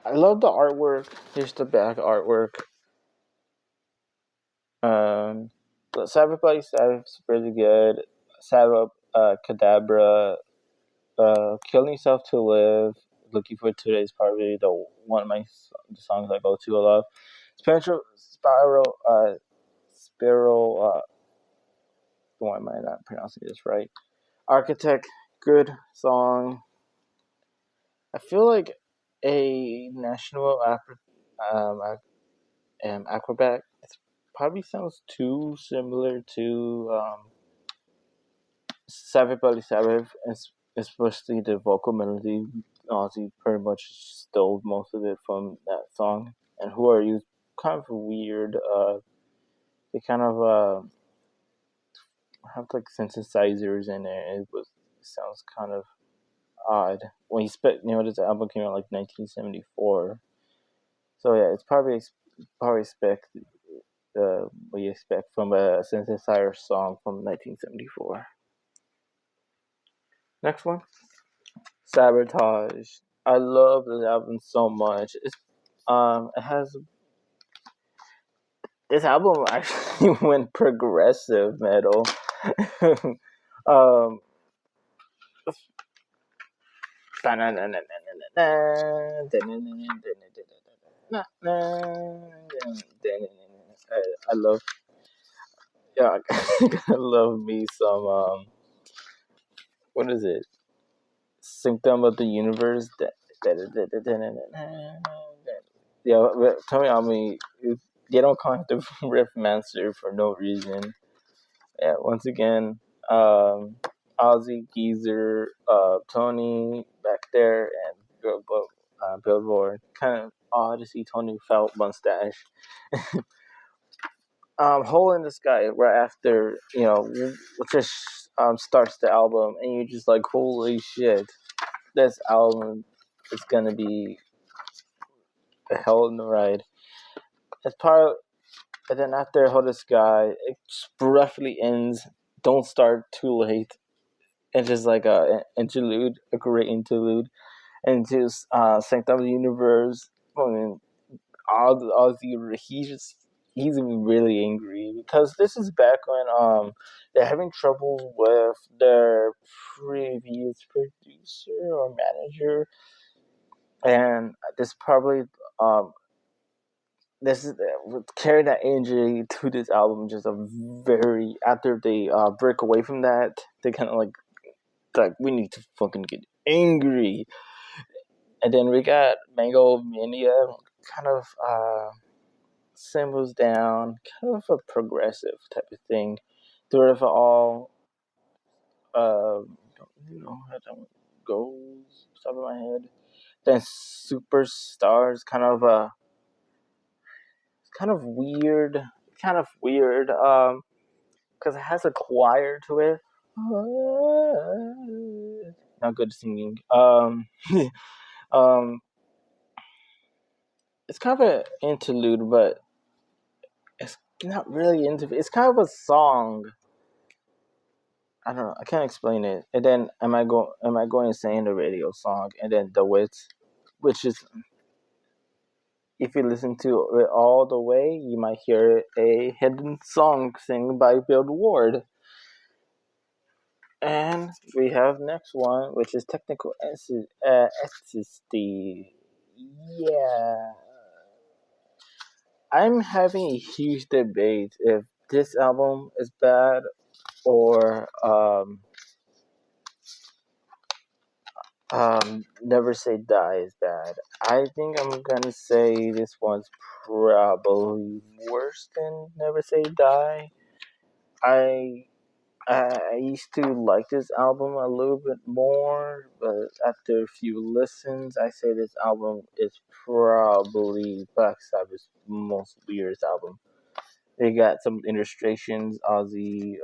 I love the artwork. Here's the back artwork. Um, but Cyber Buddy Sav's really good. Cyber Cadabra, Killing Yourself to Live, Looking for Today is probably the one of the songs I go to a lot. Spiral. Why am I not pronouncing this right? Architect, good song. I feel like a national acrobat. It probably sounds too similar to Savage Bloody Savage, especially the vocal melody. Ozzy pretty much stole most of it from that song. And Who Are You? Kind of weird. They kind of have like synthesizers in it. It sounds kind of odd. When this album came out like 1974. So yeah, it's probably expect what you expect from a synthesizer song from 1974. Next one, Sabotage. I love this album so much. It has this album actually went progressive metal. um, I love yeah, I love me some what is it? Symptom of the Universe. Yeah, tell me how many. They don't call him the Riff Master for no reason. Yeah, once again, Ozzy, Geezer, Tony back there, and Billboard. Kind of odd to see Tony without mustache. Hole in the Sky right after just starts the album, and you're just like, holy shit, this album is gonna be a hell of a ride. As part, and then after Hole in the Sky, it just briefly ends. Don't start too late. It's just like a interlude, a great interlude, and just Sanctum of the Universe. I mean, Ozzy, he's really angry because this is back when they're having trouble with their previous producer or manager, and this probably this is carry that energy to this album. Just a very after they break away from that, they kind of like we need to fucking get angry, and then we got Mango Mania, kind of cymbals down, kind of a progressive type of thing. Through it all, how that goes top of my head. Then Superstars, kind of weird, because it has a choir to it. Not good singing. Um, it's kind of an interlude, but it's not really It's kind of a song. I don't know. I can't explain it. And then am I going insane the radio song? And then the Wits, which is if you listen to it all the way, you might hear a hidden song sung by Bill Ward. And we have next one, which is Technical Ecstasy. Yeah, I'm having a huge debate if this album is bad or Never Say Die is bad. I think I'm gonna say this one's probably worse than Never Say Die. I I used to like this album a little bit more, but after a few listens, I say this album is probably Black Sabbath's most weirdest album. They got some illustrations, Ozzy,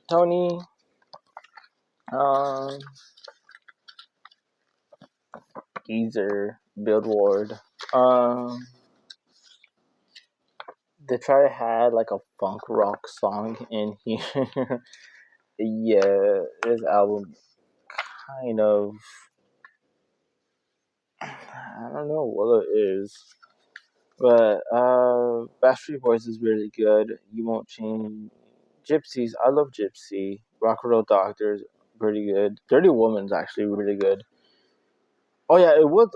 Tony, um, Geezer, Billboard. Um, they try to have like a funk rock song in here. Yeah, this album kind of I don't know what it is. But Backstreet Boys is really good. You won't change. Gypsies, I love Gypsy. Rock and Roll Doctors, pretty good. Dirty Woman's actually really good. Oh yeah, it was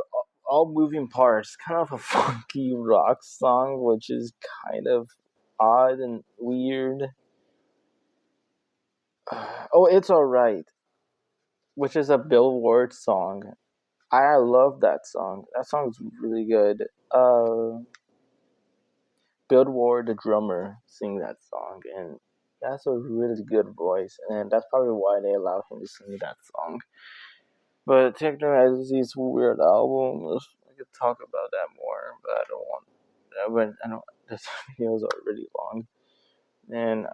all moving parts, kind of a funky rock song, which is kind of odd and weird. Oh, it's alright, which is a Bill Ward song. I love that song. That song's really good. Bill Ward, the drummer, sing that song, and that's a really good voice, and that's probably why they allow him to sing that song. But Techno has these weird albums. I could talk about that more, but I don't want. I don't. The videos are really long, and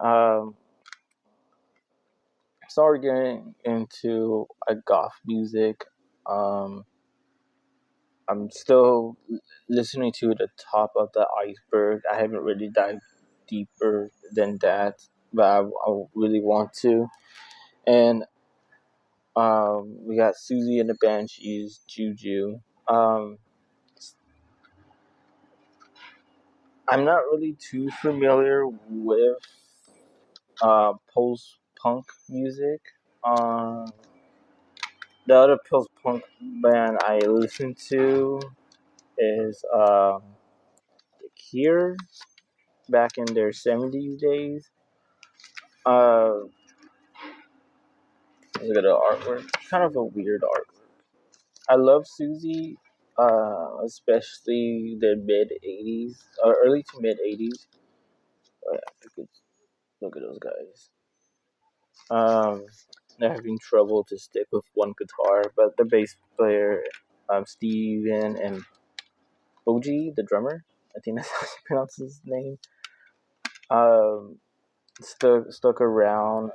started getting into goth music. Um, I'm still listening to the top of the iceberg. I haven't really dived deeper than that, but I really want to. And we got Susie and the Banshees, Juju. Um, I'm not really too familiar with post punk music. The other post punk band I listen to is The Cure back in their 70s days. Uh, Look at the artwork. Kind of a weird artwork. I love Susie, especially the mid 80s, or early to mid 80s. Oh, yeah, look at those guys. Um, they're having trouble to stick with one guitar, but the bass player, Steven, and Boji, the drummer, I think that's how you pronounce his name, um, stuck around.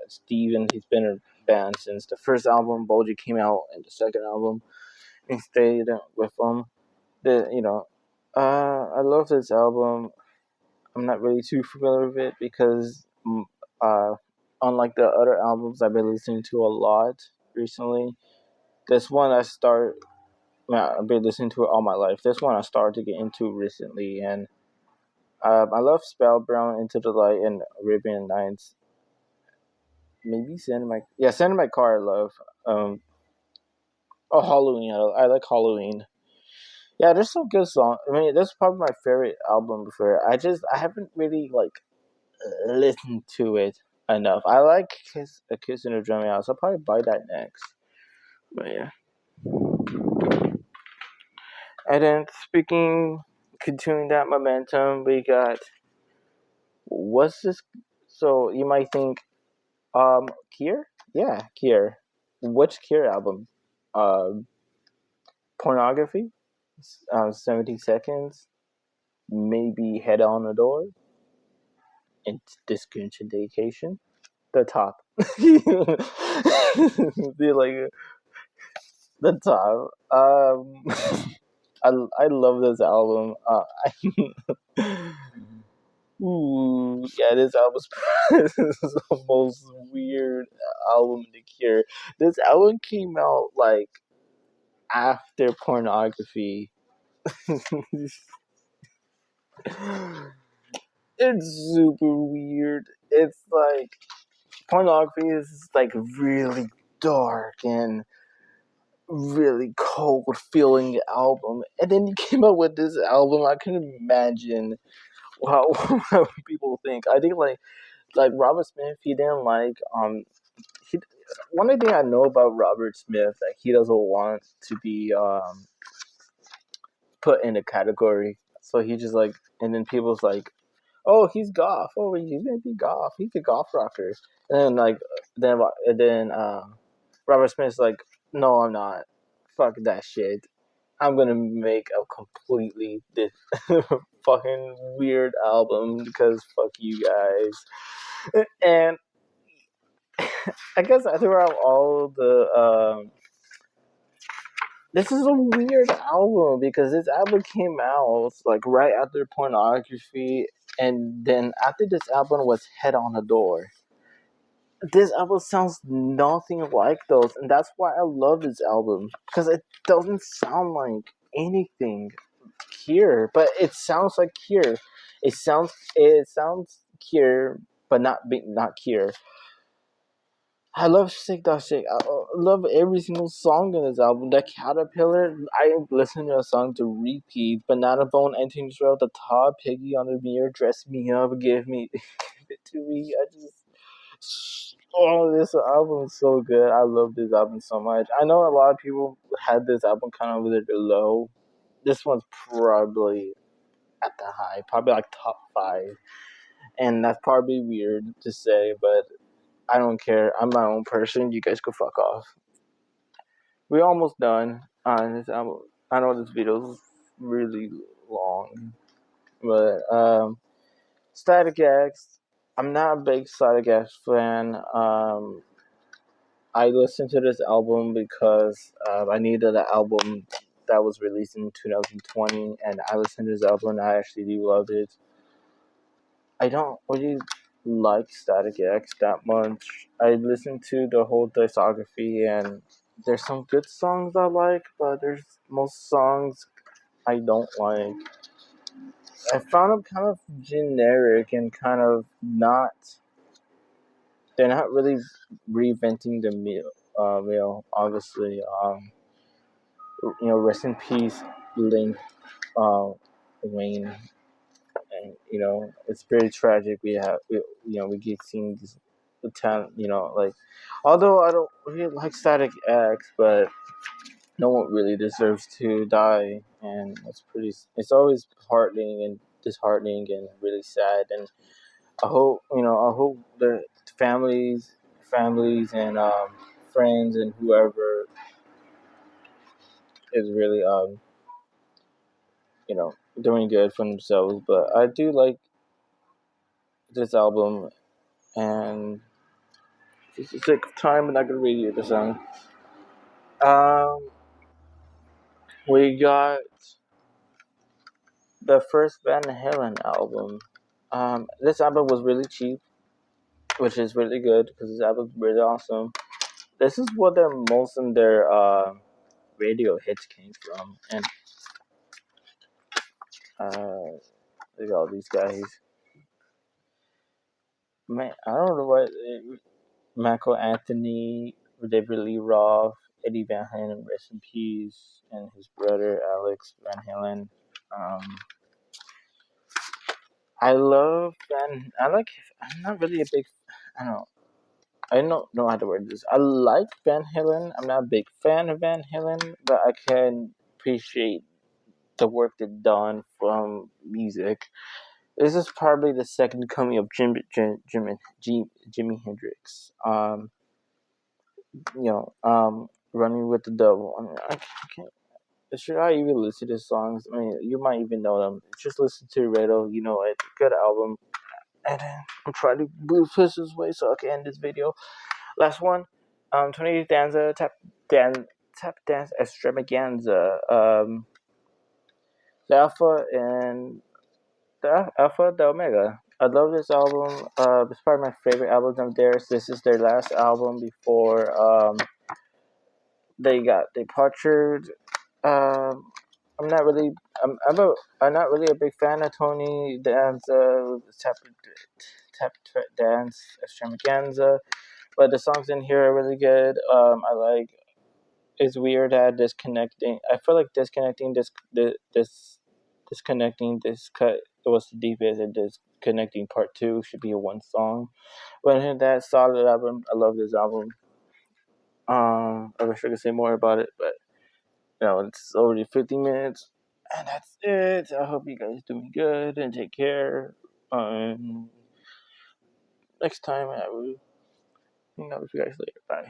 Steven, he's been in a band since the first album. Boji came out in the second album and stayed with them. I love this album. I'm not really too familiar with it because, uh, unlike the other albums I've been listening to a lot recently, this one I've been listening to it all my life. This one I started to get into recently, and I love Spellbound, Into the Light, and Arabian Nights. Maybe Send in My Car I love. Um, Halloween. I like Halloween. Yeah, there's some good songs. I mean, that's probably my favorite album before. I haven't really listened to it enough. I like A Kiss in a Drumming House. I'll probably buy that next. But yeah. And then continuing that momentum, we got what's this? So you might think, Kier? Yeah, Kier. Which Kier album? Pornography. 70 seconds. Maybe Head on the Door. And Discontinuation. The top. Be like the top. I love this album. Ooh, yeah, this album's this is the most weird album in The Cure. This album came out after Pornography. It's super weird. It's like Pornography is really dark and really cold feeling album, and then you came up with this album. I couldn't imagine how people think. I think Robert Smith, he didn't he one thing I know about Robert Smith, that he doesn't want to be put in a category. So he just and then people's like, oh, he's goth. Oh, he's gonna be goth. He's a goth rocker. And then Robert Smith's like, no, I'm not. Fuck that shit. I'm gonna make a completely fucking weird album because fuck you guys. And I guess throughout all this is a weird album because this album came out right after Pornography, and then after this album was Head on the Door. this album sounds nothing like those, and that's why I love this album because it doesn't sound like anything here, but it sounds like here. It sounds here, but not here. I love Shake Dog Shake. I love every single song in this album. That Caterpillar, I listen to a song to repeat. Banana Bone, Anthony Israel at the top, Piggy on the mirror, Dress Me Up, Give Me, Give It To Me. Oh, this album is so good. I love this album so much. I know a lot of people had this album kind of at the low. This one's probably at the high, probably like top five. And that's probably weird to say, but I don't care. I'm my own person. You guys can fuck off. We're almost done on this album. I know this video's really long, but Static X. I'm not a big Static X fan. I listened to this album because I needed an album that was released in 2020, and I listened to this album and I actually do love it. I don't really like Static X that much. I listened to the whole discography, and there's some good songs I like, but there's most songs I don't like. I found them kind of generic and kind of not. They're not really reinventing the meal. Obviously, rest in peace, Link, uh, Wayne. And it's pretty tragic. We get seeing this the talent. Like, although I don't really like Static X, but no one really deserves to die, and it's always heartening and disheartening and really sad. And I hope the families and friends and whoever is really doing good for themselves. But I do like this album, and just the sake of time, I'm not gonna read you the song. Um, we got the first Van Halen album. This album was really cheap, which is really good because this album's really awesome. This is what most of their radio hits came from, and look at all these guys. Man, I don't know what Michael Anthony, David Lee Roth, Eddie Van Halen, rest in peace, and his brother Alex Van Halen. Um, I love Van. I like. I'm not really a big. I don't know. I don't know how to word this. I like Van Halen. I'm not a big fan of Van Halen, but I can appreciate the work they've done from music. This is probably the second coming of Jimi Hendrix. Running with the Devil. I mean, I can't. Should I even listen to his songs? I mean, you might even know them. Just listen to Radio. You know it. Good album. And then I'm trying to move this way so I can end this video. Last one. 28 Danza Tap Dance Extravaganza. The Alpha and the Alpha the Omega. I love this album. It's probably my favorite album of theirs. This is their last album before they got departed. Um, I'm not really. I'm not really a big fan of Tony Danza, Tap Dance Extravaganza, but the songs in here are really good. I like. It's weird that disconnecting. I feel like disconnecting this cut was the deepest, and disconnecting part two should be a one song. But that solid album, I love this album. I wish I could say more about it, but it's already 50 minutes, and that's it. I hope you guys doing good and take care. Next time I will hang out with you guys later. Bye.